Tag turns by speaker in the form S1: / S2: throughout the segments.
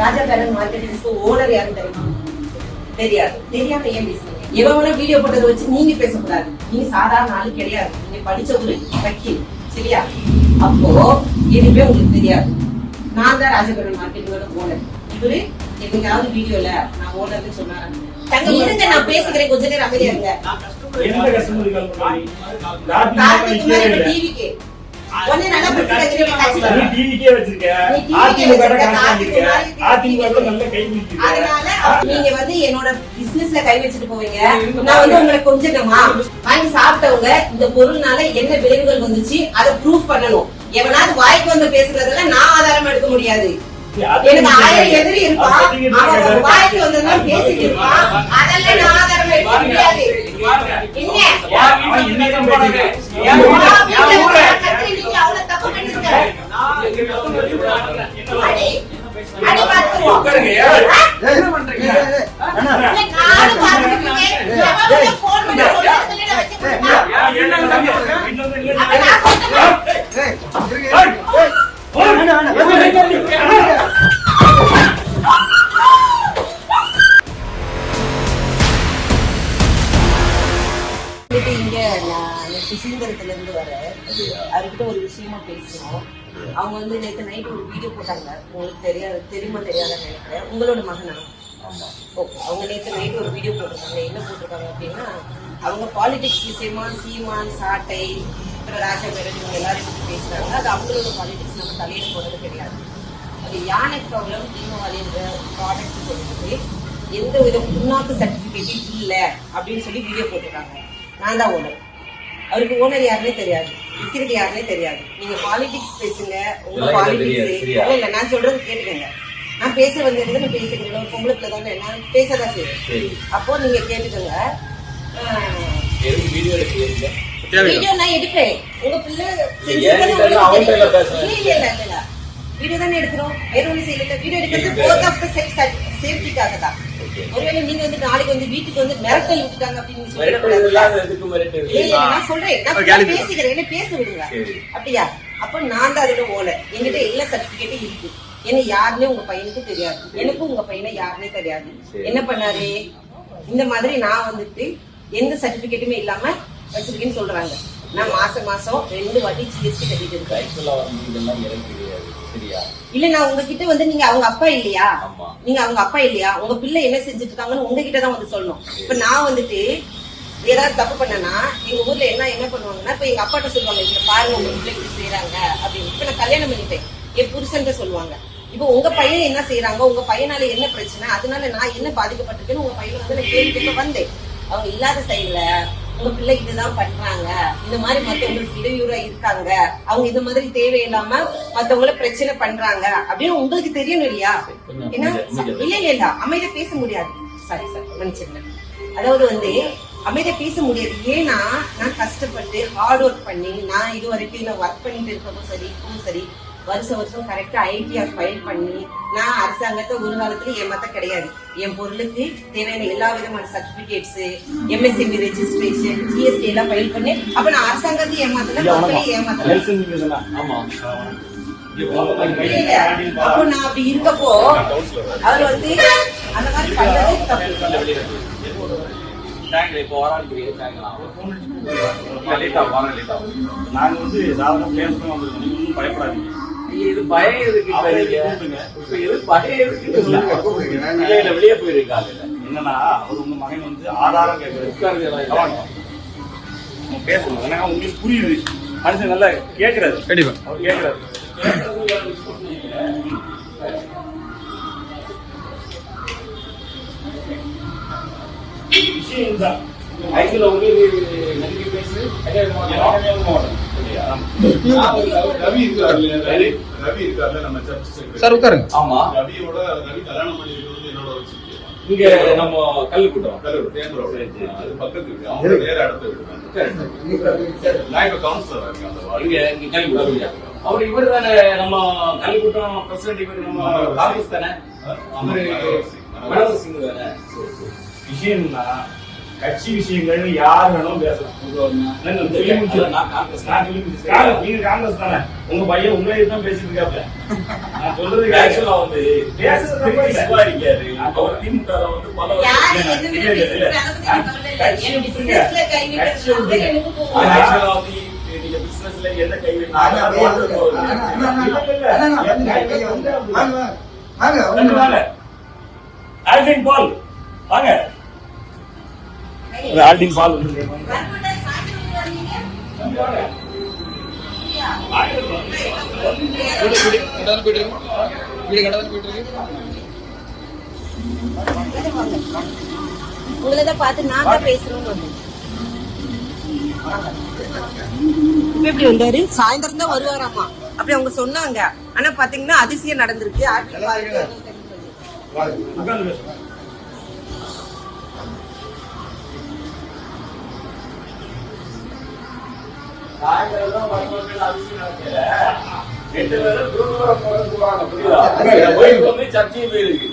S1: ராஜா பேரன் மார்க்கெட்டிங்ஸ்க்கு ஓனர் யாரும் தெரியுமா? தெரியாது. தெரியாம ஏன் பேசுறீங்க? எவன வீடியோ போட்டதை வச்சு நீங்க பேசக்கூடாது. நீங்க சாதாரண ஆளு கிடையாது. நீங்க படிச்ச ஒரு வக்கீல், சரியா? அப்போ எதுவுமே உங்களுக்கு தெரியாது. நான் தான் ராஜபேரன் மார்க்கெட்டிங்கோட ஓனர். இவரு என்னைக்காவது வீடியோல நான் ஓனர்னு சொன்னாரு. தங்க இருங்க, நான் பேசுகிறேன், கொஞ்ச நேரம் அமைதியா இருங்க. டிவிக்கு ஒண்ணே நல்லா படிச்சிருக்கீங்க.
S2: டிவிக்கே வச்சிருக்க.
S1: அதனால நீங்க வந்து என்னோட பிசினஸ்ல கை வச்சுட்டு போவீங்க. நான் வந்து உங்களை கொஞ்சமா வாங்கி சாப்பிட்டவங்க இந்த பொருள்னால என்ன விளைவுகள் வந்துச்சு அதை ப்ரூஃப் பண்ணணும். எவனாவது வாய்க்கு வந்து பேசுறதுல நான் ஆதாரம் எடுக்க முடியாது. எனக்கு 1000 எதிரி இருப்பான், அவன் வாய்க்கு வந்ததுனால பேசிட்டு இருப்பான், அதெல்லாம் நான் ஆதாரம் எடுக்க முடியாது. சுசீந்திரத்துல இருந்து வர அவர்கிட்ட ஒரு விஷயமா பேசணும். அவங்க வந்து நேற்று நைட் ஒரு வீடியோ போட்டாங்க. உங்களுக்கு தெரியுமா தெரியாதுன்னு நினைக்கிறேன். உங்களோட மகனா? ஓகே. அவங்க நேற்று நைட் ஒரு வீடியோ போட்டிருக்காங்க. என்ன போட்டிருக்காங்க அப்படின்னா, அவங்க பாலிடிக்ஸ் விஷயமா சீமான், சாட்டை, ராஜபேரன் இவங்க எல்லாரும் பத்தி பேசுறாங்க. அது அவங்களோட பாலிடிக்ஸ், நம்ம தலையிட போறது கிடையாது. அது யானை ப்ராப்ளம் தீபாவளின்ற ப்ராடக்ட் கொடுத்தது எந்த வித உள்நாட்டு சர்டிபிகேட்டும் இல்ல அப்படின்னு சொல்லி வீடியோ போட்டிருக்காங்க. நான் தான் ஓனர். அவருக்கு ஓனர் யாருன்னே தெரியாது, விக்கிறது யாருன்னே தெரியாது. நீங்க பாலிடிக்ஸ் பேசுங்க, உங்க பாலிடிக்ஸ் இல்ல. நான் சொல்றது கேட்டுக்கங்க. நான் பேச வந்தது நான் பேசுகிறேன். ஒரு பொம்பளை தானே, நான் பேசதான் செய்வேன். அப்போ நீங்க கேட்டுக்கோங்க. வீடியோ நான் எடுப்பேன். உங்க பிள்ளை இல்ல வீடியோ தானே எடுக்கிறோம். வேற ஒண்ணு செய்யல. வீடியோ எடுக்கிறது போத் ஆஃப் தி சேஃப்டிக்காக தான். ஒருவேளை நீங்க வந்து நாளைக்கு வந்து வீட்டுக்கு வந்து மிரட்டல் விட்டுட்டாங்க அப்படின்னு நான் சொல்றேன். நான் பேசிக்கிறேன், என்ன பேச விடுங்க. அப்படியா? அப்ப நான் தான் அதோட ஓனர். என்கிட்ட எல்லா சர்டிபிகேட்டும் இருக்கு. என்ன யாருன்னே உங்க பையனுக்கு தெரியாது, எனக்கும் உங்க பையனை யாருன்னே தெரியாது. என்ன பண்ணாரு? இந்த மாதிரி நான் வந்துட்டு எந்த சர்டிபிகேட்டுமே இல்லாம வச்சிருக்கேன்னு சொல்றாங்க. நான் மாசம் 2 வாட்டி ஜிஎஸ்டி கட்டிட்டு இருக்கேன். இல்ல, நான் உங்ககிட்ட வந்து நீங்க அவங்க அப்பா இல்லையா? நீங்க அவங்க அப்பா இல்லையா? உங்க பிள்ளை என்ன செஞ்சுட்டு இருக்காங்கன்னு உங்ககிட்ட தான் வந்து சொல்லணும். இப்ப நான் வந்துட்டு ஏதாவது தப்பு பண்ணனா எங்க ஊர்ல என்ன பண்ணுவாங்கன்னா, இப்ப எங்க அப்பாட்ட சொல்லுவாங்க, இங்க பாருங்க உங்க பிள்ளை இப்படி செய்யறாங்க அப்படின்னு. இப்ப நான் கல்யாணம் பண்ணிட்டேன், என் புருஷன் சொல்லுவாங்க. இப்ப உங்க பையன் என்ன செய்யறாங்க, உங்க பையனால என்ன பிரச்சனை, அதனால நான் என்ன பாதிக்கப்பட்டிருக்கேன்னு உங்க பையனை வந்து நான் கேள்வி கேட்க வந்தேன். அவங்க இல்லாத சைடுல உங்க பிள்ளை இதுதான் பண்றாங்க, இந்த மாதிரி மத்தவங்களுக்கு இடையூறா இருக்காங்க, அவங்க இந்த மாதிரி தேவையில்லாம மத்தவங்கள பிரச்சனை பண்றாங்க அப்படின்னு உங்களுக்கு தெரியணும் இல்லையா? ஏன்னா இல்ல அமைதியா பேச முடியாது. சாரி மன்னிச்சிருங்க. அதாவது வந்து அமைதியா பேச முடியாது. ஏன்னா நான் கஷ்டப்பட்டு ஹார்ட் ஒர்க் பண்ணி நான் இது வரைக்கும் நான் ஒர்க் பண்ணிட்டு இருக்கவும் சரி, இப்பவும் சரி, வருஷம் கரெக்டா ஐடிஆர் ஃபைல் பண்ணி நான் அரசாங்கத்தை ஒரு காலத்துல ஏமாத்த கிடையாது. என் பொருளுக்கு தேவையான எல்லா விதமான சர்டிபிகேட்ஸ், எம்எஸ்எம்இ ரெஜிஸ்ட்ரேஷன், ஜிஎஸ்டி எல்லாம் ஃபைல் பண்ணி, அப்ப நான் அரசாங்கத்தை ஏமாத்தல, மக்களையும் ஏமாத்தல. அப்போ நான் அப்படி இருக்கப்போ அவர் வந்து அந்த மாதிரி பண்றது தப்பு.
S2: நாங்க வந்து பயப்படாதீங்க.
S3: இது பயம் இருக்கு. வெளியே போயிருக்காங்க.
S2: என்னன்னா, அவர் உங்க மகன் வந்து ஆதாரம் கேட்கறது பேசணும். ஏன்னா உங்களுக்கு புரியுது, மனுஷன் நல்லா கேட்கறாரு. கண்டிப்பா அவர் கேட்கறாரு. விஷயம் தான் ஐசில உங்களுக்கு நன்றி பேசு.
S3: ரவி இருக்காரு, நம்ம சர்ச் சார் உட்காருங்க. ஆமா, ரவியோட ரவி கல்யாணம் பண்ணி என்னோட வச்சு இங்க நம்ம கல்லுக்கூட்டம் அது பக்கத்து இருக்கு. அவங்க நேர இடத்த விடுவாங்க. நான் இப்ப கவுன்சிலர் இருக்கேன் அந்த வார்டு. இங்க கல்லுக்கூட்டம் அவர் இவர் தானே நம்ம கல்லுக்கூட்டம் பிரசிடென்ட். இவர் நம்ம காங்கிரஸ் தானே, அவரு மனோகர் சிங் தானே.
S2: விஷயம்னா கட்சி விஷயங்கள் யார் வேணும் பேசலாம். நீங்க காங்கிரஸ் தானே, உங்க பையன் உங்களை தான் பேசிட்டு இருக்காப்ல. நான் சொல்றது ஆக்சுவலா வந்து ஆல்டின் பால் வாங்க. ஆல்டின் பால்
S1: உங்களதான் பார்த்து நான் தான் பேசுறேன்னு வந்தேன். இப்ப எப்படி வந்தாரு? சாயந்தரம் தான் வருவாராமா அப்படி அவங்க சொன்னாங்க. ஆனா பாத்தீங்கன்னா அதிசயம் நடந்திருக்கு.
S2: சர்ச்சையும் போயிருக்கு.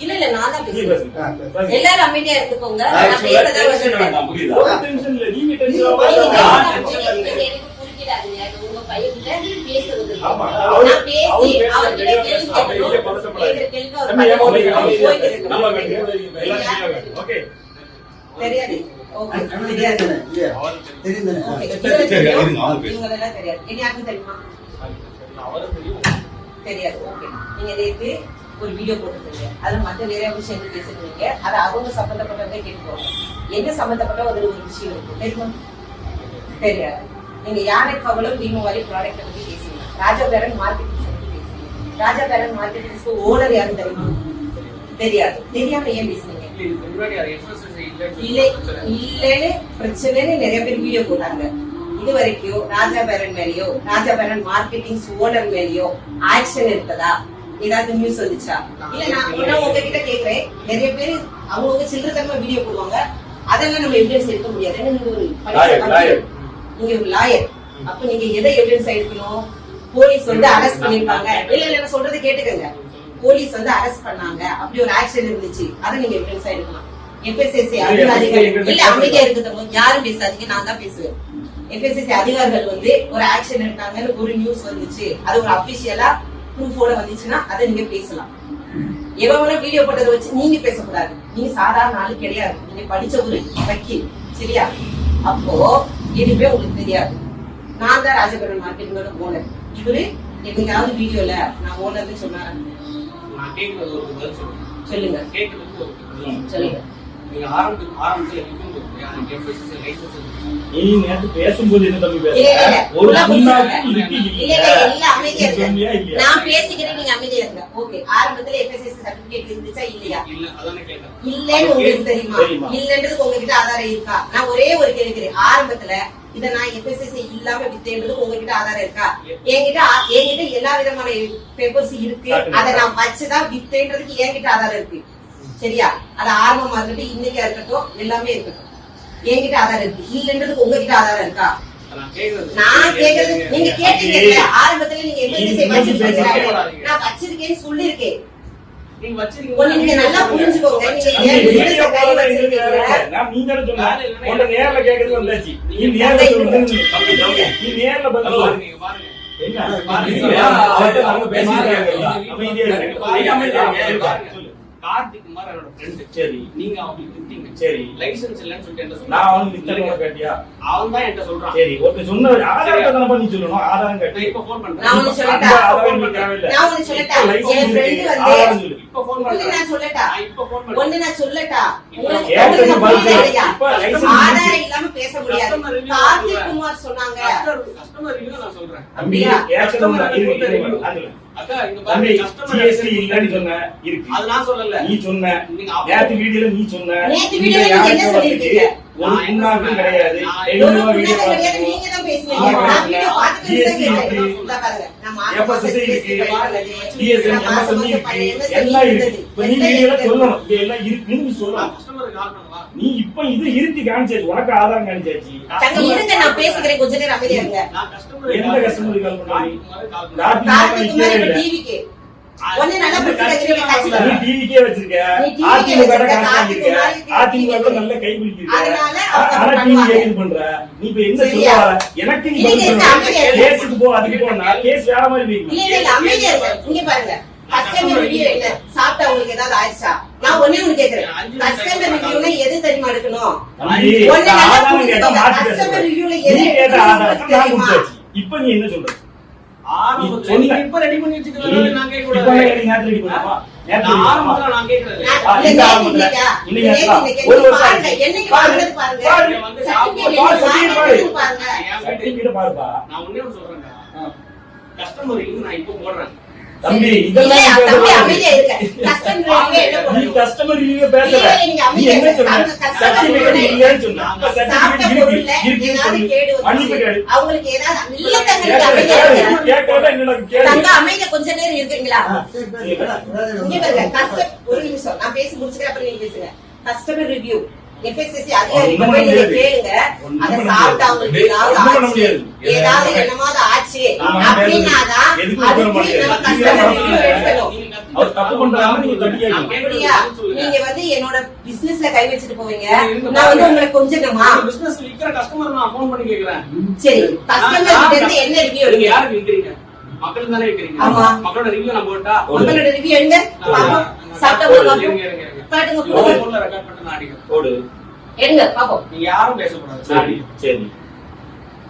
S1: இல்ல நான் தான் பேசுறேன். எல்லாரும் அமைதியா இருந்துக்கோங்க. உங்க பையன் பேசுறது தெரியாது. தெரியாது. ஓகே, நீங்க நேற்று ஒரு வீடியோ போட்டுருக்கீங்க. அது மற்ற நிறைய விஷயம் பேசுறீங்க. அது அவங்க சம்பந்தப்பட்டவங்க கேட்டுக்கோங்க. என்ன சம்பந்தப்பட்ட ஒரு விஷயம் இருக்கு தெரியுமா? தெரியாது. நீங்க யானை பவலும் தீபாவளி ப்ராடக்ட் பத்தி பேசுறீங்க. ராஜா பேரன் மார்க்கெட்டிங் பத்தி பேசுறீங்க. ராஜா பேரன் மார்க்கெட்டிங் ஓனர் யாரும் தெரியுமா? தெரியாது. தெரியாம ஏன் பேசுறீங்க? இல்லன்னு பிரச்சனைன்னு நிறைய பேர் வீடியோ போட்டாங்க. இது வரைக்கும் ராஜா பேரன் மேலேயோ ராஜா பேரன் மார்க்கெட்டிங் ஓனர் மேலேயோ ஆக்ஷன் எடுத்ததா ஏதாவது நியூஸ் வந்துச்சா? இல்ல நான் உங்ககிட்ட கேக்குறேன். நிறைய பேர் அவங்க சில்லறத்தனமா வீடியோ போடுவாங்க. அதெல்லாம் நம்ம எவிடன்ஸ் எடுக்க முடியாது. நீங்க ஒரு லாயர். அப்ப நீங்க எதை எவிடன்ஸ் எடுக்கணும்? போலீஸ் வந்து அரெஸ்ட் பண்ணிருப்பாங்க. இல்ல சொல்றது கேட்டுக்கங்க. போலீஸ் வந்து அரெஸ்ட் பண்ணாங்க, அப்படி ஒரு ஆக்ஷன் இருந்துச்சு, அதை நீங்க எவிடன்ஸ் எடுக்கலாம். FSSAI அதிகாரிகள் இல்ல அமைதியா இருக்குது, யாரும் பேசாதீங்க, நான் தான் பேசுவேன். FSSAI அதிகாரிகள் வந்து ஒரு ஆக்ஷன் எடுத்தாங்கன்னு ஒரு நியூஸ் வந்துச்சு, அது ஒரு அபிஷியலா ப்ரூஃபோட வந்துச்சுன்னா அதை நீங்க பேசலாம். எவன வீடியோ போட்டதை வச்சு நீங்க பேசக்கூடாது. நீங்க சாதாரண ஆளு கிடையாது. நீங்க படிச்ச ஒரு வக்கீல், சரியா? அப்போ எதுவுமே உங்களுக்கு தெரியாது. நான் தான் ராஜபுரம் மார்க்கெட்டிங்கோட ஓனர். இவரு எங்கேயாவது வீடியோல நான் ஓனர்னு சொன்னாரு. சொல்லுங்க சொல்லுங்க.
S2: பேசும்போது
S1: நான் பேசிக்கிறேன், நீங்க அமைதியா இருங்க. ஓகே, ஆரம்பத்துல FSSAI சர்டிபிகேட் இருந்துச்சா இல்லையா? இல்லன்னு உங்களுக்கு தெரியுமா? இல்லன்றது உங்ககிட்ட ஆதாரம் இருக்கா? நான் ஒரே ஒரு கேட்கிறேன். ஆரம்பத்துல இத நான் FSSAI இல்லாம வித்தேன்றது உங்ககிட்ட ஆதாரம் இருக்கா? என்கிட்ட எல்லா விதமான பேப்பர்ஸ் இருக்கு. அதை நான் வச்சுதான் வித்தேன்றதுக்கு என்கிட்ட ஆதாரம் இருக்கு, சரியா? அது ஆரம்பமா இருக்கட்டும், இன்னைக்கா இருக்கட்டும், எல்லாமே இருக்கட்டும், என்கிட்ட ஆதாரம் இருக்கு. இல்லன்றதுக்கு உங்ககிட்ட ஆதாரம் இருக்கா? நான் கேக்குறது நீங்க கேட்டீங்க. ஆரம்பத்துல நீங்க FSSAI வச்சிருக்கீங்க, நான் வச்சிருக்கேன்னு சொல்லிருக்கேன். நீங்க நல்லா புரிஞ்சுக்கோங்க.
S2: நேர்ல கேக்குறது வந்தாச்சு. நீ நேர்ல
S4: கார்த்திக் குமார் அவரோட ஃப்ரெண்ட்.
S2: சரி,
S4: நீங்க அவங்களுக்கு விட்டீங்க.
S2: சரி,
S4: லைசென்ஸ் இல்லன்னு சொல்லிட்டு என்ன சொல்றீங்க?
S2: நான் அவனுக்கு வித்தேன்னு கேட்டியா?
S4: அவன் தான் என்கிட்ட சொல்றான்.
S2: சரி, ஒருத்தர் சொன்ன ஆதாரத்தை தான பண்ணி சொல்லணும். ஆதாரம் கேட்டு
S4: இப்ப ஃபோன் பண்றேன்.
S1: நான் உங்களுக்கு சொல்லட்டா? என் ஃப்ரெண்ட் வந்து
S4: இப்ப ஃபோன் பண்றேன்.
S1: நான் சொல்லட்டா?
S4: இப்ப ஃபோன் பண்றேன்.
S1: ஒண்ணு நான் சொல்லட்டா? ஆதாரம் இல்லாம பேச முடியாது. கார்த்திக் குமார் சொன்னாங்க.
S4: கஸ்டமர் ரிவ்யூ நான் சொல்றேன்.
S1: அப்படியா?
S4: அக்கா இங்க பாருங்க, கஸ்டமர்
S2: GST இல்லன்னு சொன்ன இருக்கு.
S4: அது நான் சொல்லல.
S2: நீ சொன்ன. நேத்து வீடியோல நீ சொன்ன.
S1: நேத்து வீடியோல நீங்க என்ன சொல்லிருக்கீங்க?
S2: ஒரு புண்ணாக்கு கிடையாது.
S1: ஒரு புண்ணாக்கு கிடையாது. நீங்க தான் தான் பேசுனீங்க. நான் வீடியோ பார்த்துட்டு தான் கேட்டேன். இந்த பாருங்க, நான்
S2: FSSI இருக்கு,
S1: மாசம்
S2: DSM, MSME இருக்கு, எல்லாம் இருக்கு. இப்ப நீ வீடியோல சொல்லணும், இது எல்லாம் இருக்குன்னு நீ சொல்லணும்.
S4: கஸ்டமருக்கு கால் பண்ணவா?
S2: நீ இப்ப இது இருக்கு காமிச்சாச்சு, உனக்கு ஆதாரம் காமிச்சாச்சு.
S1: தங்க இருங்க, நான் பேசுகிறேன், கொஞ்ச நேரம் அமைதியா இருங்க.
S4: நான் கஸ்டமருக்கு
S2: எந்த கஸ்டமருக்கு கால் பண்ணி
S4: கால்
S1: கார்த்திக் குமார் இப்ப டிவிக்கு ஒண்ணு நல்லா பிரச்சனை வச்சிருக்க
S2: நீ
S1: கட்சியில.
S2: டிவிக்கே வச்சிருக்க,
S1: நீ TV
S2: அதிமுக
S1: வச்சிருக்க,
S2: காமிச்சிருக்க, அதிமுக
S1: அதிமுக
S2: நல்ல கை பிடிச்சிருக்க.
S1: அதனால அவங்க
S2: ஆனா டிவி
S1: பண்ணுவாங்க.
S2: ஏன் பண்ற? நீ இப்ப என்ன
S1: சரியா?
S2: சொல்ல வர? எனக்கு நீ
S1: நீங்க
S2: பதில்
S1: இருக்க
S2: சொல்லு.
S1: அமைதியா இருங்க.
S2: கேஸுக்கு போ, அதுக்கு போனா கேஸ் வேற மாதிரி போய்க்கும்.
S1: இல்ல அமைதியா இருங்க. இங்க பாருங்க, கஸ்டமர் ரிவ்யூ என்ன சாப்பிட்டா உங்களுக்கு ஏதாவது ஆயிடுச்சா? நான் ஒண்ணே ஒண்ணு கேக்குறேன், கஸ்டமர் ரிவ்யூல எது தெரியுமா எடுக்கணும்?
S2: தம்பி,
S1: ஒண்ணு நல்லா
S2: ஆதாரம் கேட்டா
S1: புரிஞ்சுக்கோங்க.
S2: மாத்தி
S1: கஸ்டமர்
S2: பேசுற.
S1: ரிவ்யூல
S2: நீ
S1: எது
S2: கேட்ட ஆதாரம்
S1: எடுக்கணும்
S2: நான்
S1: தெரியுமா?
S2: கொடுத்தாச்சு. இப்ப நீ என்ன சொல்ற?
S4: ஆரம்பத்துல நீங்க இப்ப ரெடி பண்ணி வச்சுக்கிறதால நான் கேட்க
S2: இப்ப
S4: கூடாது.
S2: நீ நேத்து ready பண்ணணுமா? நேத்து
S4: நான்
S2: ready
S4: ஆரம்பத்துல
S2: பண்ணணுமா?
S4: நான் கேட்கறது.
S1: நான்
S2: இந்த
S1: நேத்து
S2: ஆரம்பத்துல.
S1: இல்லையா?
S2: இன்னைக்கு
S1: நேத்து
S2: எத்தனை?
S1: இன்னைக்கு
S2: ஒரு
S1: என்னைக்கு
S2: வருஷம்
S1: பாருங்க,
S2: ஆச்சு.
S1: என்னைக்கு
S2: பாரு.
S1: வாங்குறது பாருங்க.
S2: பாரு.
S1: சர்டிபிகேட்
S2: பாரு,
S1: என்னைக்கு
S2: சர்டிபிகேட்
S1: வாங்குறது பாருங்க.
S2: சர்டிபிகேட் பாருப்பா.
S4: நான் ஒண்ணே ஒண்ணு சொல்றேங்க. கஸ்டமர் நான் இப்ப போடுறேன்.
S2: தம்பி
S1: இல்ல,
S2: இதெல்லாம் நீ
S1: தம்பி
S2: பேசக்கூடாது.
S1: அமைதியா இருங்க. கஸ்டமர் ரிவ்யூ என்ன
S2: நீ
S1: பண்ணணும்?
S2: கஸ்டமர் ரிவ்யூ பேசல.
S1: இல்ல, நீங்க
S2: நீ
S1: அமைதியா
S2: என்ன
S1: இருங்க.
S2: சொன்ன?
S1: அவங்க customer
S2: சர்டிபிகேட்
S1: review
S2: இல்லைன்னு சொன்ன. அப்ப
S1: சாப்பிட்ட
S2: சர்டிபிகேட்
S1: பொருள்ல
S2: இருக்குன்னு
S1: ஏதாவது
S2: சொல்லு.
S1: கேடு
S2: மன்னிப்பு
S1: வந்துச்சு.
S2: கேளு.
S1: அவங்களுக்கு ஏதாவது இல்ல தங்க, நீங்க அமைதியா இருங்க.
S2: கேட்கறதா என்னடா கேளு.
S1: தங்க அமைதியா கொஞ்ச நேரம் இருக்கீங்களா? இங்க பாருங்க, ஒரு நிமிஷம் நான் பேசி முடிச்சுக்கிறேன், அப்புறம் நீங்க பேசுங்க. கஸ்டமர் ரிவ்யூ FSSI அதிகாரி
S2: ஒண்ணும்
S1: போய்
S2: பண்ண
S1: நீங்க
S2: முடியாது.
S1: கேளுங்க.
S2: ஒண்ணும்
S1: அதை
S2: பண்ண
S1: சாப்பிட்டு
S2: முடியாது.
S1: அவங்களுக்கு ஏதாவது
S2: ஒண்ணும் பண்ண
S1: ஆச்சு,
S2: முடியாது.
S1: ஏதாவது என்னமாவது ஆச்சு
S2: ஆமா,
S1: அப்படின்னாதான்
S2: எதுக்கும்
S1: அதுக்கு
S2: உட்கார மாட்டேங்குது.
S1: நம்ம
S2: நீங்க
S1: கஸ்டமர்
S2: தான்
S1: ரிவ்யூ எடுக்கணும்.
S2: அவர் தப்பு பண்றாங்க நீங்க தட்டியா
S1: அப்படியா? நீங்க வந்து என்னோட பிசினஸ்ல கை வச்சுட்டு போவீங்க, நான் வந்து உங்களை கொஞ்சமா
S4: பிசினஸ் விக்கிற கஸ்டமர் நான் ஃபோன் பண்ணி கேக்குறேன்.
S1: சரி கஸ்டமர் கிட்ட இருந்து என்ன ரிவ்யூ
S4: நீங்க
S1: எடுங்க?
S4: யாருக்கு விக்கிறீங்க? மக்களுக்கு தானே விக்கிறீங்க.
S1: ஆமா.
S4: மக்களோட ரிவ்யூ நான் போட்டா
S1: உங்களோட ரிவ்யூ எடுங்க. பாப்போம். சாப்பிட்ட
S4: இருங்க,
S1: பாப்போம்.
S4: இருங்க, இருங்க.
S1: காட்டுங்க,
S4: ஒரு
S1: கொடுங்க.
S4: போன்ல ரெக்கார்ட் பண்ணிட்டு நான் அடிக்கிறேன்.
S2: போடு.
S1: எடுங்க பாப்போம்.
S4: நீங்க யாரும் பேசக்கூடாது.
S2: சரி சரி.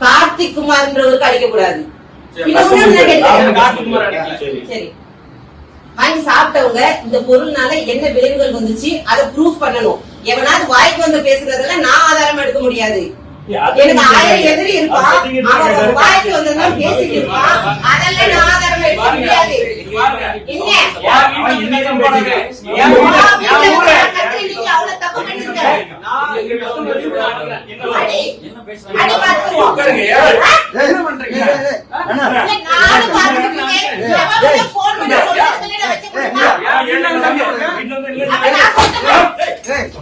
S1: கார்த்திக் குமார்ன்றவருக்கு அடிக்க கூடாது.
S4: சரி,
S1: இன்னொன்னு நான் கேட்கிறேன்.
S4: கார்த்திக் குமார் அடிக்கல.
S2: சரி.
S1: சரி, வாங்கி சாப்பிட்டவங்க இந்த பொருள்னால என்ன விளைவுகள் வந்துச்சு அதை ப்ரூஃப் பண்ணணும். எவனாவது வாய்க்கு வந்து பேசுறதுல நான் ஆதாரம் எடுக்க முடியாது. எனக்கு 1000 எதிரி இருப்பான், அவன் ஒரு வாய்க்கு வந்ததுனால பேசிட்டு இருப்பான், அதெல்லாம் நான் ஆதாரம் எடுக்க முடியாது. என்ன?
S2: அவன் இன்னைக்கு போறாங்க.
S4: என் ஊர்ல,
S1: உன்
S4: என்
S1: வீட்டுல
S4: ஊர்ல.
S1: கத்திரி நீங்க அவ்வளவு தப்பு பண்ணிருக்க.
S4: நான் எங்க கஸ்டமர் ரிவ்யூ நான் அடிக்கிறேன்.
S1: அடி.
S4: என்ன
S1: அடி
S4: பேசுறீங்க?
S1: பார்த்துருவோம்.
S2: உட்காருங்க.
S4: என்ன பண்றீங்க?
S1: இல்ல, நானும் பார்த்துருக்கேன். எவன் வந்து phone பண்ணி சொல்றதுக்கு இடையில வைக்க முடியுமா? அப்ப நான் சொல்றேன்.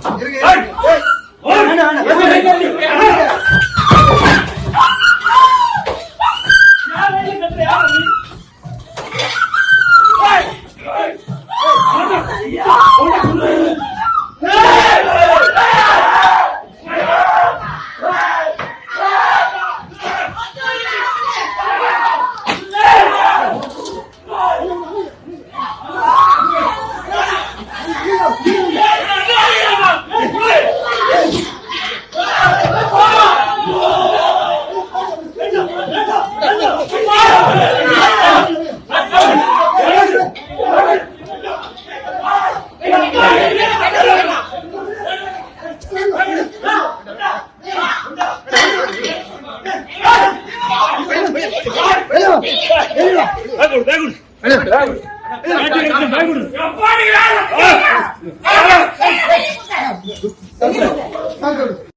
S2: Bagus.